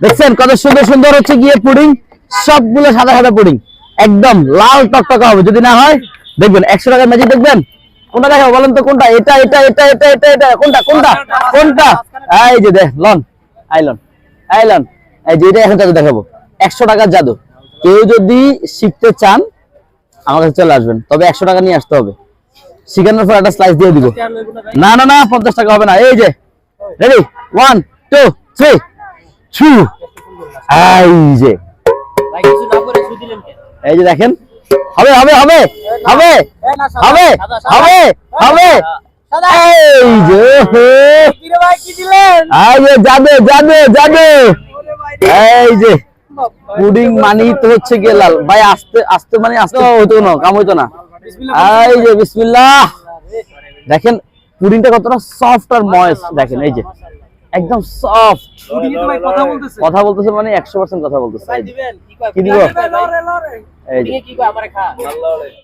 দেখছেন কত সুন্দর সুন্দর হচ্ছে গিয়ে পুডিং, সবগুলো সাদা সাদা পুডিং, একদম লাল টকটকা হবে। যদি না হয় দেখবেন 100 টাকার ম্যাজিক দেখবেন। কোনটা দেখাবো বলেন তো, কোনটা? এটা এটা এটা এটা এটা এটা কোনটা কোনটা কোনটা? এই যে দেখ লন, আইলন আইলন, এই যে এটা এখন জাদু দেখাবো, 100 টাকার জাদু। কেউ যদি শিখতে চান আমার কাছে চলে আসবেন, তবে 100 টাকা নিয়ে আসতে হবে। শিখানোর পর একটা স্লাইস দিয়ে দিব। না না না 50 টাকা হবে না। এই যে রেডি, 1 2 3 ছু, এই যে এই যে দেখেন, হবে হবে হবে হবে হবে হবে হবে, এই যে এই যে যাবে যাবে যাবে, এই যে পুডিং মানি তো হচ্ছে গিয়ে লাল ভাই। আস্তে আস্তে মানে আস্তে হতো না, কাম হইতো না। এই যে বিসমিল্লাহ, দেখেন পুডিংটা কতটা সফট আর ময়েস্ট, দেখেন এই যে একদম সফট। কথা বলতেছে মানে 100% কথা বলতেছে। কি দিব? এই যে